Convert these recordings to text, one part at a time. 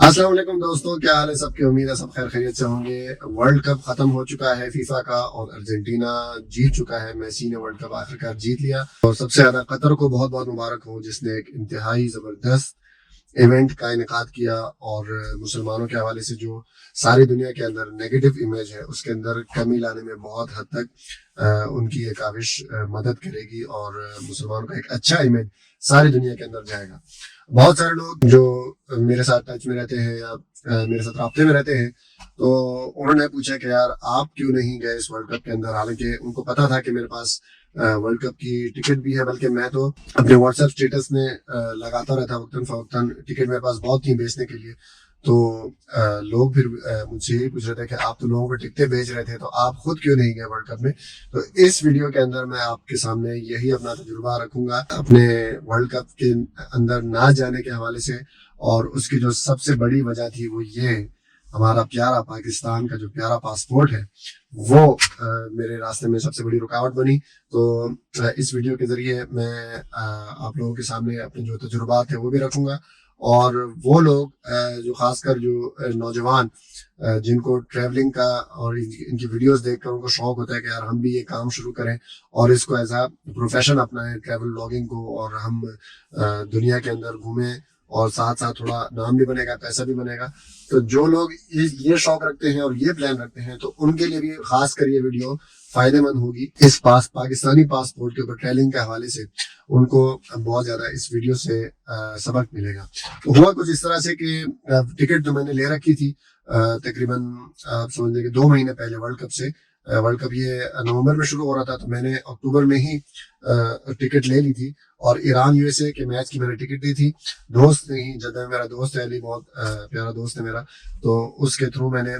अस्सलाम वालेकुम दोस्तों, क्या हाल है सबकी। उम्मीद है सब खैर खैरियत से होंगे। वर्ल्ड कप खत्म हो चुका है फीफा का और अर्जेंटीना जीत चुका है। मेसी ने वर्ल्ड कप आखिरकार जीत लिया और सबसे ज्यादा कतर को बहुत बहुत मुबारक हो जिसने एक इंतहाई जबरदस्त इवेंट का इनेकाद किया और मुसलमानों के हवाले से जो सारी दुनिया के अंदर नेगेटिव इमेज है उसके अंदर कमी लाने में बहुत हद तक उनकी ये काविश मदद करेगी और मुसलमानों का एक अच्छा इमेज सारी दुनिया के अंदर जाएगा। बहुत सारे लोग जो मेरे साथ टच में रहते हैं या मेरे साथ राब्ते में रहते हैं तो उन्होंने पूछा कि यार आप क्यों नहीं गए इस वर्ल्ड कप के अंदर, हालांकि उनको पता था कि मेरे पास वर्ल्ड कप की टिकट भी है। बल्कि मैं तो अपने व्हाट्सएप स्टेटस में लगाता रहता वक्तन फवक्तन, टिकट मेरे पास बहुत थी बेचने के लिए। तो लोग फिर मुझसे यही पूछ रहे थे कि आप तो लोगों को टिकटें बेच रहे थे तो आप खुद क्यों नहीं गए वर्ल्ड कप में। तो इस वीडियो के अंदर मैं आपके सामने यही अपना तजुर्बा रखूंगा अपने वर्ल्ड कप के अंदर ना जाने के हवाले से। और उसकी जो सबसे बड़ी वजह थी वो ये, हमारा प्यारा पाकिस्तान का जो प्यारा पासपोर्ट है वो मेरे रास्ते में सबसे बड़ी रुकावट बनी। तो इस वीडियो के जरिए मैं आप लोगों के सामने अपने जो तजुर्बात है वो भी रखूंगा। और वो लोग जो खासकर जो नौजवान जिनको ट्रैवलिंग का और इनकी वीडियोस देखकर उनको शौक होता है कि यार हम भी ये काम शुरू करें और इसको एज आ प्रोफेशन अपनाएं, ट्रैवल ब्लॉगिंग को, और हम दुनिया के अंदर घूमें और साथ साथ थोड़ा नाम भी बनेगा, पैसा भी बनेगा। तो जो लोग ये शौक रखते हैं और ये प्लान रखते हैं तो उनके लिए भी खास कर ये वीडियो फायदेमंद होगी। इस पाकिस्तानी पासपोर्ट के ऊपर ट्रैवलिंग के हवाले से उनको बहुत ज्यादा इस वीडियो से सबक मिलेगा। तो हुआ कुछ इस तरह से कि टिकट तो मैंने ले रखी थी तकरीबन आप समझ लें कि 2 महीने पहले वर्ल्ड कप से। वर्ल्ड कप ये नवंबर में शुरू हो रहा था तो मैंने अक्टूबर में ही टिकट ले ली थी। और ईरान यूएसए के मैच की मैंने टिकट ली थी। दोस्त ने ही, जब मेरा दोस्त है अली, बहुत प्यारा दोस्त है मेरा, तो उसके थ्रू मैंने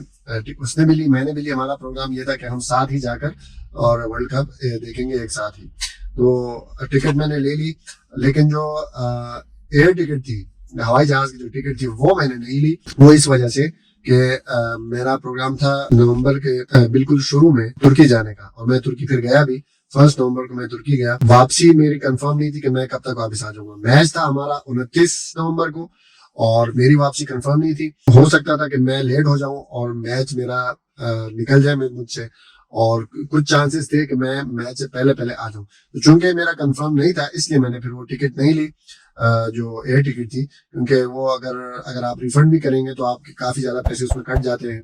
उसने भी ली, मैंने भी ली। हमारा प्रोग्राम ये था कि हम साथ ही जाकर और वर्ल्ड कप देखेंगे एक साथ ही। तो टिकट मैंने ले ली, लेकिन जो एयर टिकट थी, हवाई जहाज की जो टिकट थी वो मैंने नहीं ली। वो इस वजह से कि मेरा प्रोग्राम था नवंबर के बिल्कुल शुरू में तुर्की जाने का, और मैं तुर्की फिर गया भी। 1 नवंबर को मैं तुर्की गया। वापसी मेरी कंफर्म नहीं थी कि मैं कब तक वापस आ जाऊंगा। मैच था हमारा 29 नवंबर को और मेरी वापसी कंफर्म नहीं थी। हो सकता था कि मैं लेट हो जाऊं और मैच मेरा निकल जाए मुझसे, और कुछ चांसेस थे कि मैं मैच से पहले पहले आ जाऊं। तो चूंकि मेरा कंफर्म नहीं था इसलिए मैंने फिर वो टिकट नहीं ली जो एयर टिकट थी, क्योंकि वो अगर आप रिफंड भी करेंगे तो आपके काफी ज्यादा पैसे उसमें कट जाते हैं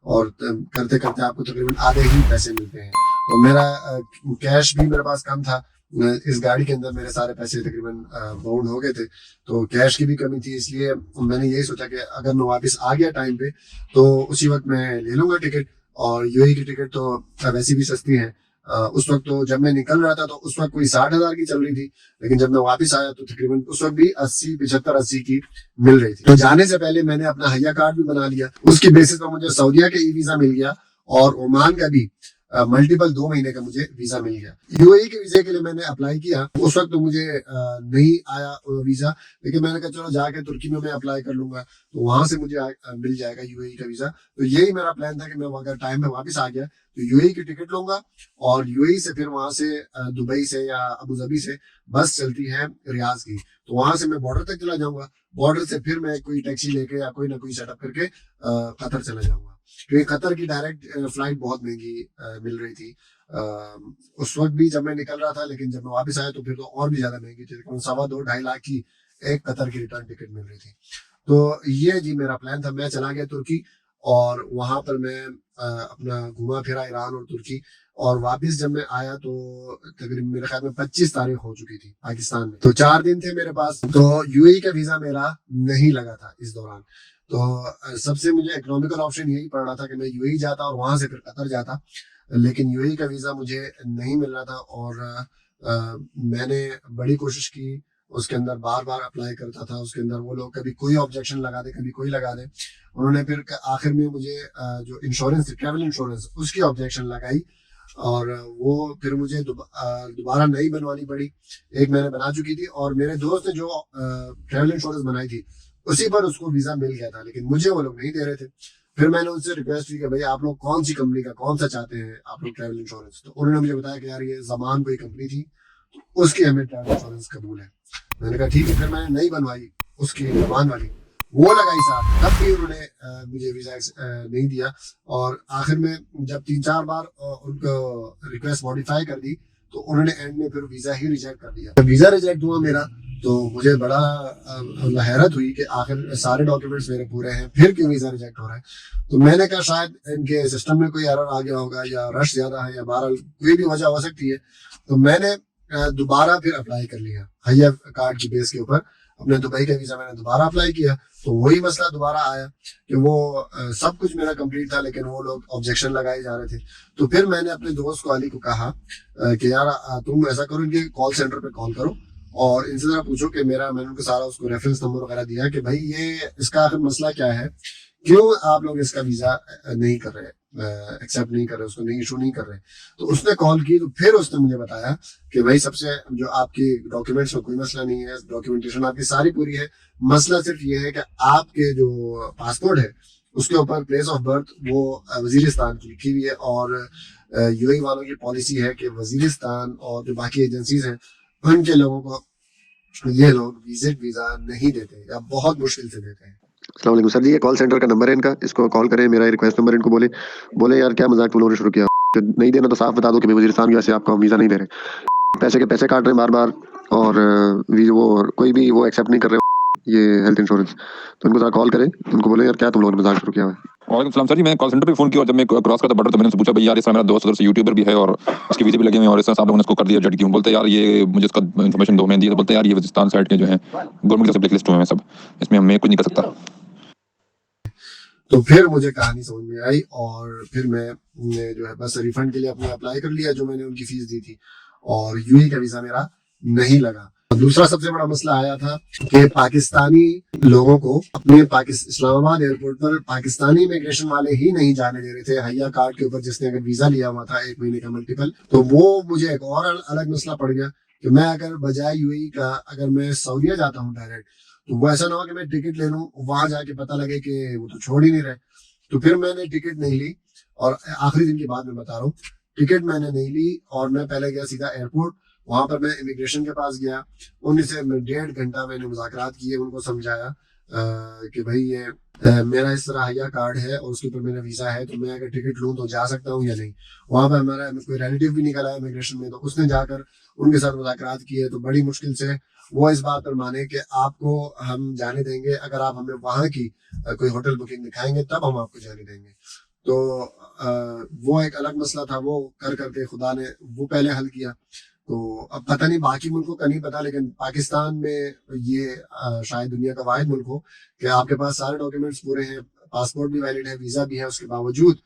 और करते करते आपको तकरीबन आधे ही पैसे मिलते हैं। तो मेरा कैश भी मेरे पास कम था। इस गाड़ी के अंदर मेरे सारे पैसे तकरीबन बाउंड हो गए थे, तो कैश की भी कमी थी। इसलिए मैंने यही सोचा कि अगर मैं वापस आ गया टाइम पे तो उसी वक्त मैं ले लूंगा टिकट। और यूएई की टिकट तो वैसे भी सस्ती है। उस वक्त तो जब मैं निकल रहा था तो उस वक्त कोई 60,000 की चल रही थी, लेकिन जब मैं वापस आया तो तकरीबन उस वक्त भी 75-80 की मिल रही थी। तो जाने से पहले मैंने अपना हया कार्ड भी बना लिया। उसकी बेसिस पर मुझे सऊदीया का ई वीजा मिल गया और ओमान का भी मल्टीपल 2 महीने का मुझे वीजा मिल गया। यूएई के वीजे के लिए मैंने अप्लाई किया। उस वक्त तो मुझे नहीं आया वीजा, लेकिन मैंने कहा चलो जाके तुर्की में मैं अप्लाई कर लूंगा तो वहां से मुझे मिल जाएगा यूएई का वीजा। तो यही मेरा प्लान था कि मैं अगर टाइम पे वापस आ गया तो यूएई की टिकट लूंगा और यूएई से फिर वहां से दुबई से या अबू धाबी से बस चलती है रियाज की, तो वहां से मैं बॉर्डर तक चला जाऊंगा। बॉर्डर से फिर मैं कोई टैक्सी लेके या कोई ना कोई सेटअप करके कतर चला जाऊंगा, क्योंकि कतर की डायरेक्ट फ्लाइट बहुत महंगी मिल रही थी उस वक्त भी जब मैं निकल रहा था। लेकिन जब मैं वापस आया तो फिर तो और भी ज्यादा महंगी थी, 2.25-2.5 लाख की एक कतर की रिटर्न टिकट मिल रही थी। तो ये जी मेरा प्लान था। मैं चला गया तुर्की और वहां पर मैं अपना घुमा फिरा ईरान और तुर्की। और वापस जब मैं आया तो तकरीबन मेरे ख्याल में 25 तारीख हो चुकी थी पाकिस्तान में। तो 4 दिन थे मेरे पास। तो यूएई का वीजा मेरा नहीं लगा था इस दौरान। तो सबसे मुझे इकोनॉमिकल ऑप्शन यही पड़ रहा था कि मैं यूएई जाता और वहां से फिर कतर जाता, लेकिन यूएई का वीजा मुझे नहीं मिल रहा था। और मैंने बड़ी कोशिश की, उसके अंदर बार बार अप्लाई करता था। उसके अंदर वो लोग कभी कोई ऑब्जेक्शन लगा दे, कभी कोई लगा दे। उन्होंने फिर आखिर में मुझे जो इंश्योरेंस थी, ट्रैवल इंश्योरेंस, उसकी ऑब्जेक्शन लगाई और वो फिर मुझे दोबारा नई बनवानी पड़ी। एक मैंने बना चुकी थी और मेरे दोस्त ने जो ट्रैवल इंश्योरेंस बनाई थी उसी पर उसको वीजा मिल गया था, लेकिन मुझे वो लोग नहीं दे रहे थे। फिर मैंने उनसे रिक्वेस्ट की कि भाई आप लोग कौन सी कंपनी का कौन सा चाहते हैं आप लोग ट्रैवल इंश्योरेंस। तो उन्होंने मुझे बताया कि यार ये जमान कोई कंपनी थी, उसकी हमें ट्रैवल इंश्योरेंस कबूल है। मैंने कहा ठीक है। फिर मैंने नई बनवाई उसकी जमान वाली, وہ लगाई साथ, तब भी उन्होंने मुझे वीजा नहीं दिया। और आखिर में जब 3-4 बार उनको रिक्वेस्ट मॉडिफाई कर दी तो उन्होंने एंड में फिर वीजा ही रिजेक्ट कर दिया। जब वीजा रिजेक्ट हुआ मेरा तो मुझे बड़ा हैरत हुई कि आखिर सारे डॉक्यूमेंट्स मेरे पूरे हैं, फिर क्यों वीजा रिजेक्ट हो रहा है। तो मैंने कहा शायद इनके सिस्टम में कोई एरर आ गया होगा, या रश ज्यादा है, या बहरहाल कोई भी वजह हो सकती है। तो मैंने दोबारा फिर अप्लाई कर लिया हैया कार्ड की बेस के ऊपर। अपने दुबई का वीजा मैंने दोबारा अप्लाई किया तो वही मसला दोबारा आया कि वो सब कुछ मेरा कंप्लीट था, लेकिन वो लोग ऑब्जेक्शन लगाए जा रहे थे। तो फिर मैंने अपने दोस्त को अली को कहा कि यार तुम ऐसा करो, इनके कॉल सेंटर पे कॉल करो और इनसे जरा पूछो कि मैंने उनको सारा उसको रेफरेंस नंबर वगैरह दिया कि भाई ये इसका आखिर मसला क्या है, क्यों आप लोग इसका वीजा नहीं कर रहे, एक्सेप्ट नहीं कर रहे, उसको नहीं इशू नहीं कर रहे। तो उसने कॉल की तो फिर उसने मुझे बताया कि भाई सबसे जो आपकी डॉक्यूमेंट्स में कोई मसला नहीं है, डॉक्यूमेंटेशन आपकी सारी पूरी है, मसला सिर्फ ये है कि आपके जो पासपोर्ट है उसके ऊपर प्लेस ऑफ बर्थ वो वजीरिस्तान की लिखी हुई है, और यूएई वालों की पॉलिसी है कि वजीरिस्तान और जो बाकी एजेंसीज हैं उनके लोगों को ये लोग विजिट वीजा नहीं देते या बहुत मुश्किल से देते हैं। अस्सलाम वालेकुम सर जी, ये कॉल सेंटर का नंबर है इनका, इसको कॉल करें, मेरा रिक्वेस्ट नंबर इनको बोले यार क्या मजाक तुम लोगों ने शुरू किया, नहीं देना तो साफ बता दो कि मैं वजीरिस्तान की वजह से आपको वीजा नहीं दे रहे, पैसे के पैसे काट रहे हैं बार बार, और वो कोई भी वो एक्सेप्ट नहीं कर रहे ये हेल्थ इंश्योरेंस। तो इनको जरा कॉल करें, उनको बोले यार क्या तुम लोगों ने मजाक शुरू किया है। वालेकुम सलाम सर जी, मैं कॉल सेंटर पे फोन किया और जब मैं क्रॉस करता बॉर्डर तो मैंने उनसे पूछा भाई यार इस तरह मेरा दोस्त उधर से यूट्यूबर भी है और उसके वीजे भी लगे हुए हैं और इस तरह आप लोगों ने इसको कर दिया जज क्यों। बोलते यार ये मुझे इसका इन्फॉर्मेशन दो, मैं दिया तो बोलते यार ये वजिस्तान साइड के जो है गवर्नमेंट की ब्लैक लिस्ट हुए हैं सब, इसमें मैं कुछ नहीं कर सकता। तो फिर मुझे कहानी समझ में आई और फिर मैं जो है बस रिफंड के लिए अपने अप्लाई कर लिया जो मैंने उनकी फीस दी थी, और यूएई का वीजा मेरा नहीं लगा। दूसरा सबसे बड़ा मसला आया था कि पाकिस्तानी लोगों को अपने इस्लामाबाद एयरपोर्ट पर पाकिस्तानी इमिग्रेशन वाले ही नहीं जाने दे रहे थे हैया कार्ड के ऊपर, जिसने अगर वीजा लिया हुआ था 1 महीने का मल्टीपल। तो वो मुझे एक और अलग मसला पड़ गया कि मैं अगर बजाय यूएई का अगर मैं सऊदीया जाता हूँ डायरेक्ट, तो वो ऐसा ना हो कि मैं टिकट ले लूँ, वहां जाके पता लगे कि वो तो छोड़ ही नहीं रहे। तो फिर मैंने टिकट नहीं ली, और आखिरी दिन की बात मैं बता रहा हूँ, टिकट मैंने नहीं ली और मैं पहले गया सीधा एयरपोर्ट। वहां पर मैं इमिग्रेशन के पास गया, उनसे 1.5 घंटा मैंने मुज़ाकरात किए, उनको समझाया कि भाई ये मेरा इस तरह हैया कार्ड है और उसके ऊपर मेरा वीजा है, तो मैं अगर टिकट लूँ तो जा सकता हूँ या नहीं। वहां पर हमारा कोई रिलेटिव भी निकल आया इमिग्रेशन में, तो उसने जाकर उनके साथ मुज़ाकरात किए, तो बड़ी मुश्किल से वो इस बात पर माने कि आपको हम जाने देंगे अगर आप हमें वहां की कोई होटल बुकिंग दिखाएंगे तब हम आपको जाने देंगे। तो वो एक अलग मसला था, वो कर करके खुदा ने वो पहले हल किया। तो अब पता नहीं बाकी मुल्कों का नहीं पता, लेकिन पाकिस्तान में ये शायद दुनिया का वाहिद मुल्क हो कि आपके पास सारे डॉक्यूमेंट्स पूरे हैं, पासपोर्ट भी वैलिड है, वीजा भी है, उसके बावजूद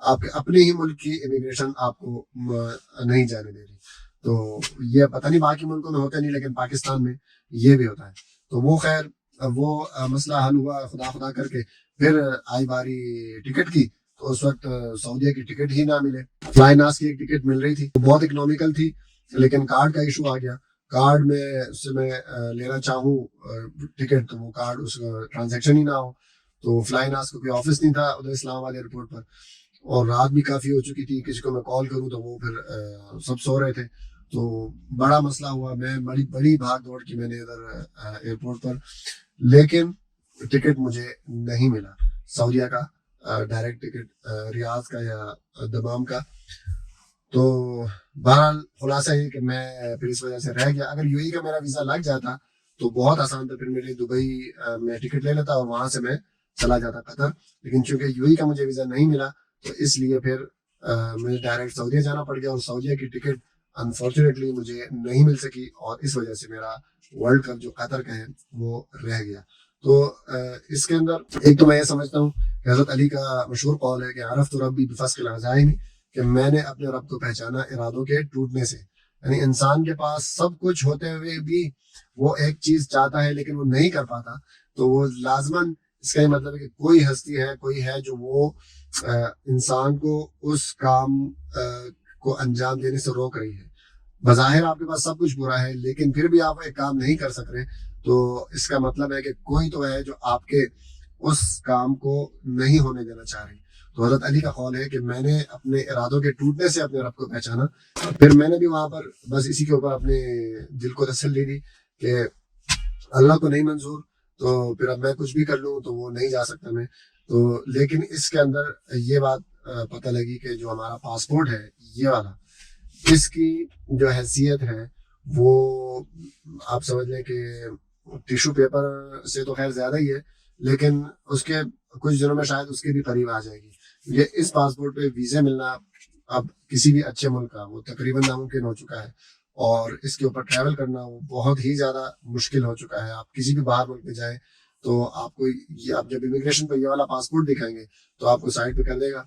आपके अपने ही मुल्क की इमिग्रेशन आपको नहीं जाने दे रही। तो ये पता नहीं बाकी मुल्कों में होता नहीं, लेकिन पाकिस्तान में ये भी होता है। तो वो खैर वो मसला हल हुआ खुदा खुदा करके। फिर आई बारी टिकट की, तो उस वक्त सऊदीया की टिकट ही ना मिले। फ्लाईनास की एक टिकट मिल रही थी, बहुत इकोनॉमिकल थी, लेकिन कार्ड का इशू आ गया। कार्ड में से मैं लेना चाहूँ टिकट, तो वो कार्ड उसका ट्रांजैक्शन ही ना हो। तो फ्लाईनास को कोई ऑफिस नहीं था उधर इस्लामाबाद एयरपोर्ट पर, और रात भी काफी हो चुकी थी, किसी को मैं कॉल करूँ तो वो फिर सब सो रहे थे। तो बड़ा मसला हुआ, मैं बड़ी भाग दौड़ की मैंने इधर एयरपोर्ट पर, लेकिन टिकट मुझे नहीं मिला सऊदीया का डायरेक्ट टिकट, रियाद का या दमाम का। तो बहरहाल खुलासा ये कि मैं फिर इस वजह से रह गया। अगर यूएई का मेरा वीजा लग जाता तो बहुत आसान था, फिर मेरे लिए दुबई में टिकट ले लेता और वहां से मैं चला जाता कतर। लेकिन चूंकि यूएई का मुझे वीजा नहीं मिला तो इसलिए फिर मुझे डायरेक्ट सऊदीया जाना पड़ गया, और सऊदीया की टिकट अनफॉर्चुनेटली मुझे नहीं मिल सकी, और इस वजह से मेरा वर्ल्ड कप जो कतर का है वो रह गया। तो इसके अंदर एक तो मैं ये समझता हूँ कि हज़रत अली का मशहूर कौल है कि अरफ़्त रब्बी बिफ़ज़्लिल अज़ाइम, कि मैंने अपने रब को पहचाना इरादों के टूटने से। यानी इंसान के पास सब कुछ होते हुए भी वो एक चीज चाहता है लेकिन वो नहीं कर पाता, तो वो लाजमन इसका ये मतलब है कि कोई हस्ती है, कोई है जो वो इंसान को उस काम को अंजाम देने से रोक रही है। बज़ाहिर आपके पास सब कुछ बुरा है, लेकिन फिर भी आप एक काम नहीं कर सक रहे, तो इसका मतलब है कि कोई तो है जो आपके उस काम को नहीं होने देना चाह रही। तो हज़रत अली का कौल है कि मैंने अपने इरादों के टूटने से अपने रब को पहचाना। फिर मैंने भी वहां पर बस इसी के ऊपर अपने दिल को तसल्ली दी कि अल्लाह को नहीं मंजूर تو پھر اب میں کچھ بھی کر لوں تو وہ نہیں جا سکتا میں. تو لیکن اس کے اندر یہ بات پتہ لگی کہ جو ہمارا پاسپورٹ ہے یہ والا, اس کی جو حیثیت ہے وہ آپ سمجھ لیں کہ ٹیشو پیپر سے تو خیر زیادہ ہی ہے, لیکن اس کے کچھ دنوں میں شاید اس کے بھی قریب آ جائے گی. یہ اس پاسپورٹ پہ ویزے ملنا اب کسی بھی اچھے ملک کا وہ تقریباً ناممکن ہو چکا ہے, اور اس کے اوپر ٹریول کرنا وہ بہت ہی زیادہ مشکل ہو چکا ہے. آپ کسی بھی باہر ملک میں جائیں تو آپ کو آپ جب امیگریشن پہ یہ والا پاسپورٹ دکھائیں گے تو آپ کو سائڈ پہ کر دے گا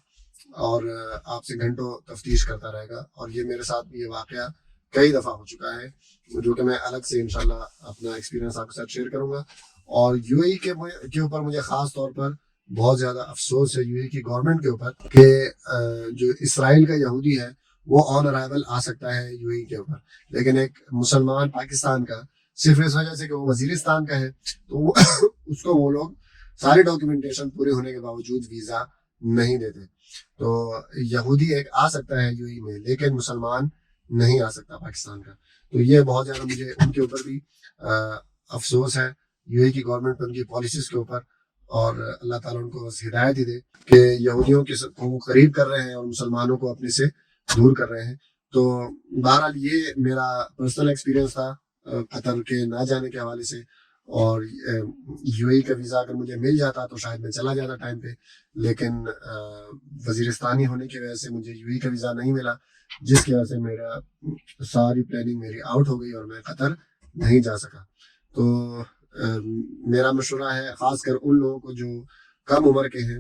اور آپ سے گھنٹوں تفتیش کرتا رہے گا. اور یہ میرے ساتھ بھی یہ واقعہ کئی دفعہ ہو چکا ہے, جو کہ میں الگ سے انشاءاللہ اپنا ایکسپیرینس آپ کے ساتھ شیئر کروں گا. اور یو اے کے اوپر مجھے خاص طور پر بہت زیادہ افسوس ہے, یو اے کی گورنمنٹ کے اوپر, کہ جو اسرائیل کا یہودی ہے وہ آن ارائیول آ سکتا ہے یو اے کے اوپر, لیکن ایک مسلمان پاکستان کا صرف اس وجہ سے کہ وہ وزیرستان کا ہے تو اس کو وہ لوگ ساری ڈاکیومنٹیشن پورے ہونے کے باوجود ویزا نہیں دیتے. تو یہودی ایک آ سکتا ہے یو اے میں, لیکن مسلمان نہیں آ سکتا پاکستان کا. تو یہ بہت زیادہ مجھے ان کے اوپر بھی افسوس ہے, یو اے کی گورنمنٹ پر, ان کی پالیسیز کے اوپر. اور اللہ تعالیٰ ان کو بس ہدایت ہی دے کہ یہودیوں کو قریب کر رہے ہیں اور مسلمانوں کو اپنے سے دور کر رہے ہیں. تو بہرحال یہ میرا پرسنل ایکسپیرینس تھا قطر کے نہ جانے کے حوالے سے. اور یو اے کا ویزا اگر مجھے مل جاتا تو شاید میں چلا جاتا ٹائم پہ, لیکن وزیرستانی ہونے کی وجہ سے مجھے یو اے کا ویزا نہیں ملا, جس کی وجہ سے میرا ساری پلاننگ میری آؤٹ ہو گئی اور میں قطر نہیں جا سکا. تو میرا مشورہ ہے خاص کر ان لوگوں کو جو کم عمر کے ہیں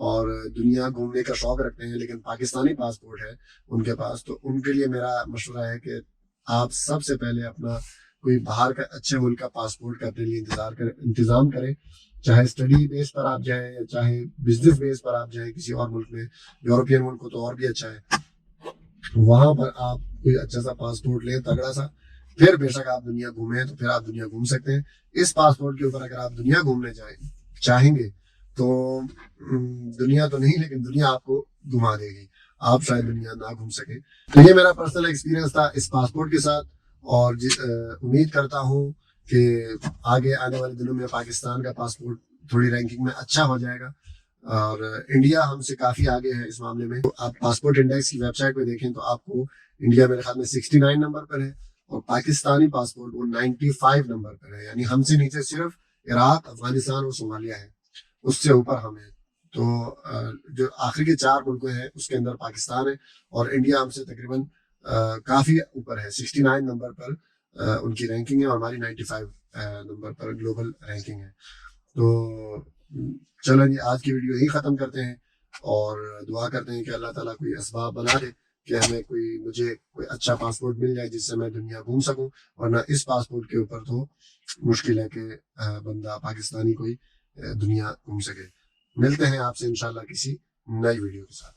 اور دنیا گھومنے کا شوق رکھتے ہیں لیکن پاکستانی پاسپورٹ ہے ان کے پاس, تو ان کے لیے میرا مشورہ ہے کہ آپ سب سے پہلے اپنا کوئی باہر کا اچھے ملک کا پاسپورٹ کا اپنے لیے انتظام کریں, چاہے اسٹڈی بیس پر آپ جائیں یا چاہے بزنس بیس پر آپ جائیں کسی اور ملک میں. یورپین ملک کو تو اور بھی اچھا ہے, وہاں پر آپ کوئی اچھا سا پاسپورٹ لیں تگڑا سا, پھر بے شک آپ دنیا گھومیں تو پھر آپ دنیا گھوم سکتے ہیں. اس پاسپورٹ کے اوپر اگر آپ دنیا گھومنے چاہیں گے تو دنیا تو نہیں لیکن دنیا آپ کو گھما دے گی, آپ شاید دنیا نہ گھوم سکیں. تو یہ میرا پرسنل ایکسپیرینس تھا اس پاسپورٹ کے ساتھ, اور امید کرتا ہوں کہ آگے آنے والے دنوں میں پاکستان کا پاسپورٹ تھوڑی رینکنگ میں اچھا ہو جائے گا, اور انڈیا ہم سے کافی آگے ہے اس معاملے میں. آپ پاسپورٹ انڈیکس کی ویب سائٹ پہ دیکھیں تو آپ کو انڈیا میرے خیال میں 69 نمبر پر ہے اور پاکستانی پاسپورٹ وہ 95 نمبر پر ہے, یعنی ہم سے نیچے صرف عراق, افغانستان اور صومالیہ ہے, اس سے اوپر ہم ہیں. تو جو آخری کے 4 ملک ہیں اس کے اندر پاکستان ہے, اور انڈیا ہم سے تقریباً کافی اوپر ہے, 69 نمبر پر ان کی رینکنگ ہے اور ہماری 95 نمبر پر گلوبل رینکنگ ہے. تو چلو جی, آج کی ویڈیو یہی ختم کرتے ہیں اور دعا کرتے ہیں کہ اللہ تعالیٰ کوئی اسباب بنا دے کہ مجھے کوئی اچھا پاسپورٹ مل جائے جس سے میں دنیا گھوم سکوں, ورنہ اس پاسپورٹ کے اوپر تو مشکل ہے کہ بندہ پاکستانی کوئی دنیا گھوم سکے. ملتے ہیں آپ سے انشاءاللہ کسی نئی ویڈیو کے ساتھ.